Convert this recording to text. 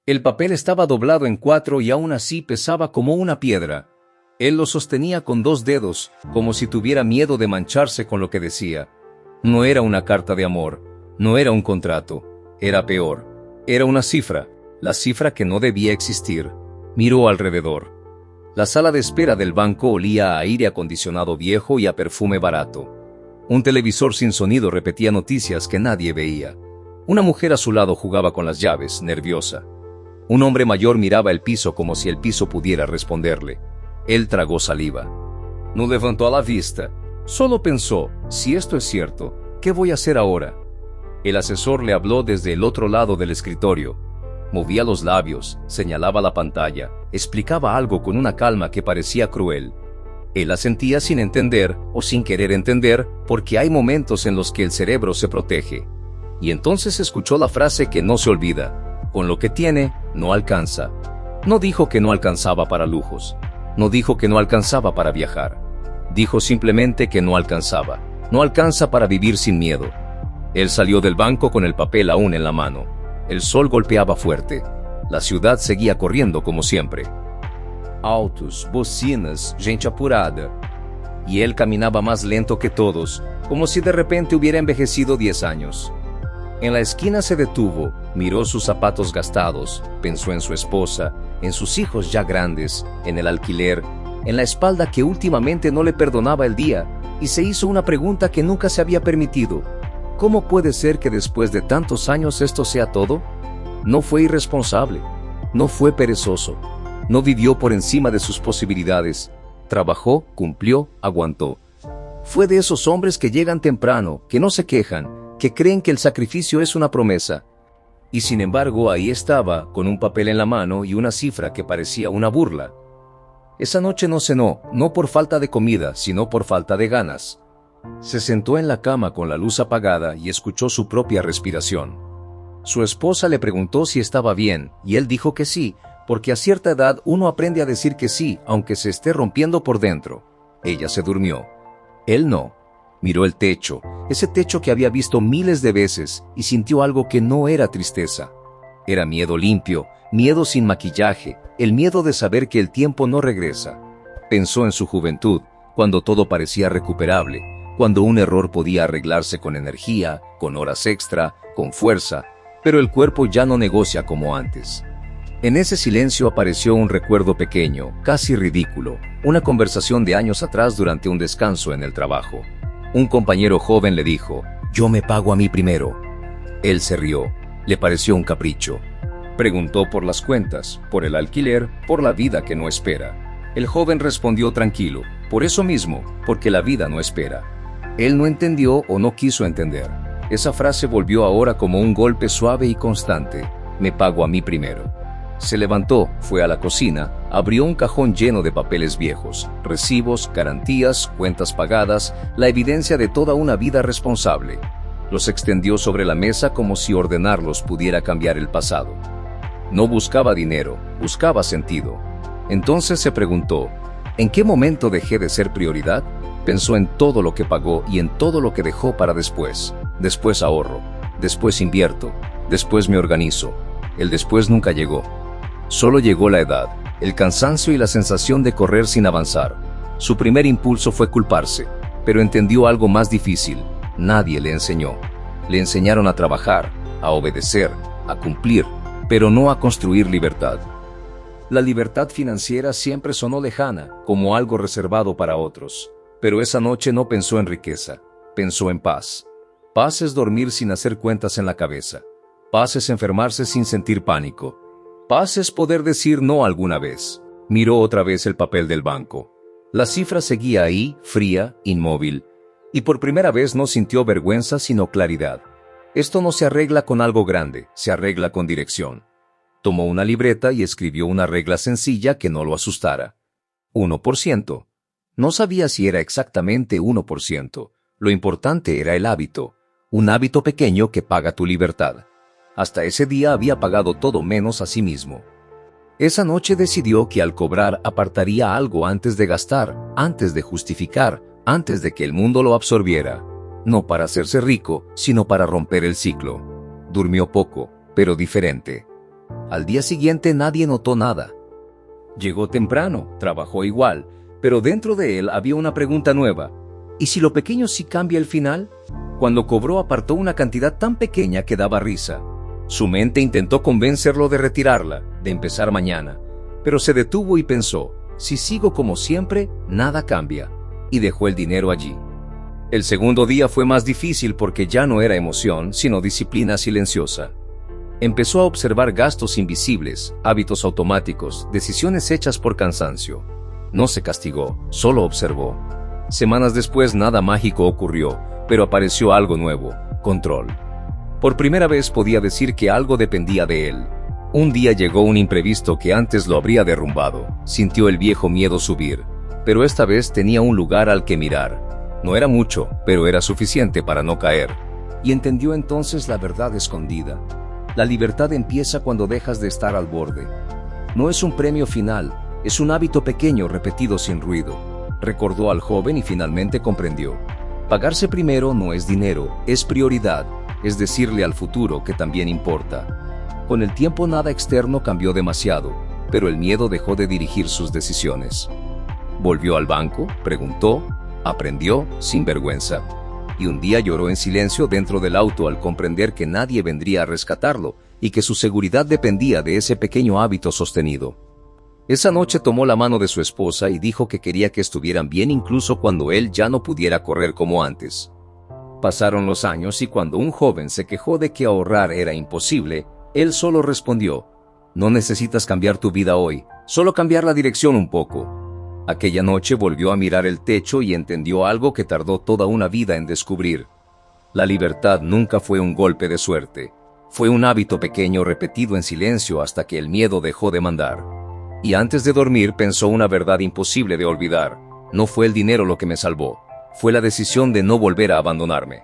El papel estaba doblado en 4 y aún así pesaba como una piedra. Él lo sostenía con 2 dedos, como si tuviera miedo de mancharse con lo que decía. No era una carta de amor, no era un contrato, era peor. Era una cifra, la cifra que no debía existir. Miró alrededor. La sala de espera del banco olía a aire acondicionado viejo y a perfume barato. Un televisor sin sonido repetía noticias que nadie veía. Una mujer a su lado jugaba con las llaves, nerviosa. Un hombre mayor miraba el piso como si el piso pudiera responderle. Él tragó saliva. No levantó la vista. Solo pensó, si esto es cierto, ¿qué voy a hacer ahora? El asesor le habló desde el otro lado del escritorio. Movía los labios, señalaba la pantalla, explicaba algo con una calma que parecía cruel. Él asentía sin entender o sin querer entender, porque hay momentos en los que el cerebro se protege. Y entonces escuchó la frase que no se olvida. Con lo que tiene, no alcanza. No dijo que no alcanzaba para lujos. No dijo que no alcanzaba para viajar. Dijo simplemente que no alcanzaba. No alcanza para vivir sin miedo. Él salió del banco con el papel aún en la mano. El sol golpeaba fuerte. La ciudad seguía corriendo como siempre. Autos, bocinas, gente apurada. Y él caminaba más lento que todos, como si de repente hubiera envejecido 10 años. En la esquina se detuvo, miró sus zapatos gastados, pensó en su esposa, en sus hijos ya grandes, en el alquiler, en la espalda que últimamente no le perdonaba el día, y se hizo una pregunta que nunca se había permitido. ¿Cómo puede ser que después de tantos años esto sea todo? No fue irresponsable, no fue perezoso, no vivió por encima de sus posibilidades, trabajó, cumplió, aguantó. Fue de esos hombres que llegan temprano, que no se quejan, que creen que el sacrificio es una promesa. Y sin embargo ahí estaba, con un papel en la mano y una cifra que parecía una burla. Esa noche no cenó, no por falta de comida, sino por falta de ganas. Se sentó en la cama con la luz apagada y escuchó su propia respiración. Su esposa le preguntó si estaba bien, y él dijo que sí, porque a cierta edad uno aprende a decir que sí, aunque se esté rompiendo por dentro. Ella se durmió. Él no. Miró el techo, ese techo que había visto miles de veces, y sintió algo que no era tristeza. Era miedo limpio, miedo sin maquillaje, el miedo de saber que el tiempo no regresa. Pensó en su juventud, cuando todo parecía recuperable, cuando un error podía arreglarse con energía, con horas extra, con fuerza, pero el cuerpo ya no negocia como antes. En ese silencio apareció un recuerdo pequeño, casi ridículo, una conversación de años atrás durante un descanso en el trabajo. Un compañero joven le dijo, «Yo me pago a mí primero». Él se rió, le pareció un capricho. Preguntó por las cuentas, por el alquiler, por la vida que no espera. El joven respondió tranquilo, por eso mismo, porque la vida no espera. Él no entendió o no quiso entender. Esa frase volvió ahora como un golpe suave y constante, «Me pago a mí primero». Se levantó, fue a la cocina, abrió un cajón lleno de papeles viejos, recibos, garantías, cuentas pagadas, la evidencia de toda una vida responsable. Los extendió sobre la mesa como si ordenarlos pudiera cambiar el pasado. No buscaba dinero, buscaba sentido. Entonces se preguntó, ¿en qué momento dejé de ser prioridad? Pensó en todo lo que pagó y en todo lo que dejó para después. Después ahorro, después invierto, después me organizo. El después nunca llegó. Solo llegó la edad, el cansancio y la sensación de correr sin avanzar. Su primer impulso fue culparse, pero entendió algo más difícil. Nadie le enseñó. Le enseñaron a trabajar, a obedecer, a cumplir, pero no a construir libertad. La libertad financiera siempre sonó lejana, como algo reservado para otros. Pero esa noche no pensó en riqueza, pensó en paz. Paz es dormir sin hacer cuentas en la cabeza. Paz es enfermarse sin sentir pánico. Paz es poder decir no alguna vez. Miró otra vez el papel del banco. La cifra seguía ahí, fría, inmóvil. Y por primera vez no sintió vergüenza sino claridad. Esto no se arregla con algo grande, se arregla con dirección. Tomó una libreta y escribió una regla sencilla que no lo asustara. 1%. No sabía si era exactamente 1%. Lo importante era el hábito. Un hábito pequeño que paga tu libertad. Hasta ese día había pagado todo menos a sí mismo. Esa noche decidió que al cobrar apartaría algo antes de gastar, antes de justificar, antes de que el mundo lo absorbiera. No para hacerse rico, sino para romper el ciclo. Durmió poco, pero diferente. Al día siguiente nadie notó nada. Llegó temprano, trabajó igual, pero dentro de él había una pregunta nueva. ¿Y si lo pequeño sí cambia el final? Cuando cobró apartó una cantidad tan pequeña que daba risa. Su mente intentó convencerlo de retirarla, de empezar mañana, pero se detuvo y pensó, si sigo como siempre, nada cambia, y dejó el dinero allí. El segundo día fue más difícil porque ya no era emoción, sino disciplina silenciosa. Empezó a observar gastos invisibles, hábitos automáticos, decisiones hechas por cansancio. No se castigó, solo observó. Semanas después nada mágico ocurrió, pero apareció algo nuevo: control. Por primera vez podía decir que algo dependía de él. Un día llegó un imprevisto que antes lo habría derrumbado. Sintió el viejo miedo subir, pero esta vez tenía un lugar al que mirar. No era mucho, pero era suficiente para no caer. Y entendió entonces la verdad escondida. La libertad empieza cuando dejas de estar al borde. No es un premio final, es un hábito pequeño repetido sin ruido. Recordó al joven y finalmente comprendió. Pagarse primero no es dinero, es prioridad, es decirle al futuro que también importa. Con el tiempo nada externo cambió demasiado, pero el miedo dejó de dirigir sus decisiones. Volvió al banco, preguntó, aprendió sin vergüenza. Y un día lloró en silencio dentro del auto al comprender que nadie vendría a rescatarlo y que su seguridad dependía de ese pequeño hábito sostenido. Esa noche tomó la mano de su esposa y dijo que quería que estuvieran bien incluso cuando él ya no pudiera correr como antes. Pasaron los años y cuando un joven se quejó de que ahorrar era imposible, él solo respondió: no necesitas cambiar tu vida hoy, solo cambiar la dirección un poco. Aquella noche volvió a mirar el techo y entendió algo que tardó toda una vida en descubrir. La libertad nunca fue un golpe de suerte. Fue un hábito pequeño repetido en silencio hasta que el miedo dejó de mandar. Y antes de dormir pensó una verdad imposible de olvidar. No fue el dinero lo que me salvó, fue la decisión de no volver a abandonarme.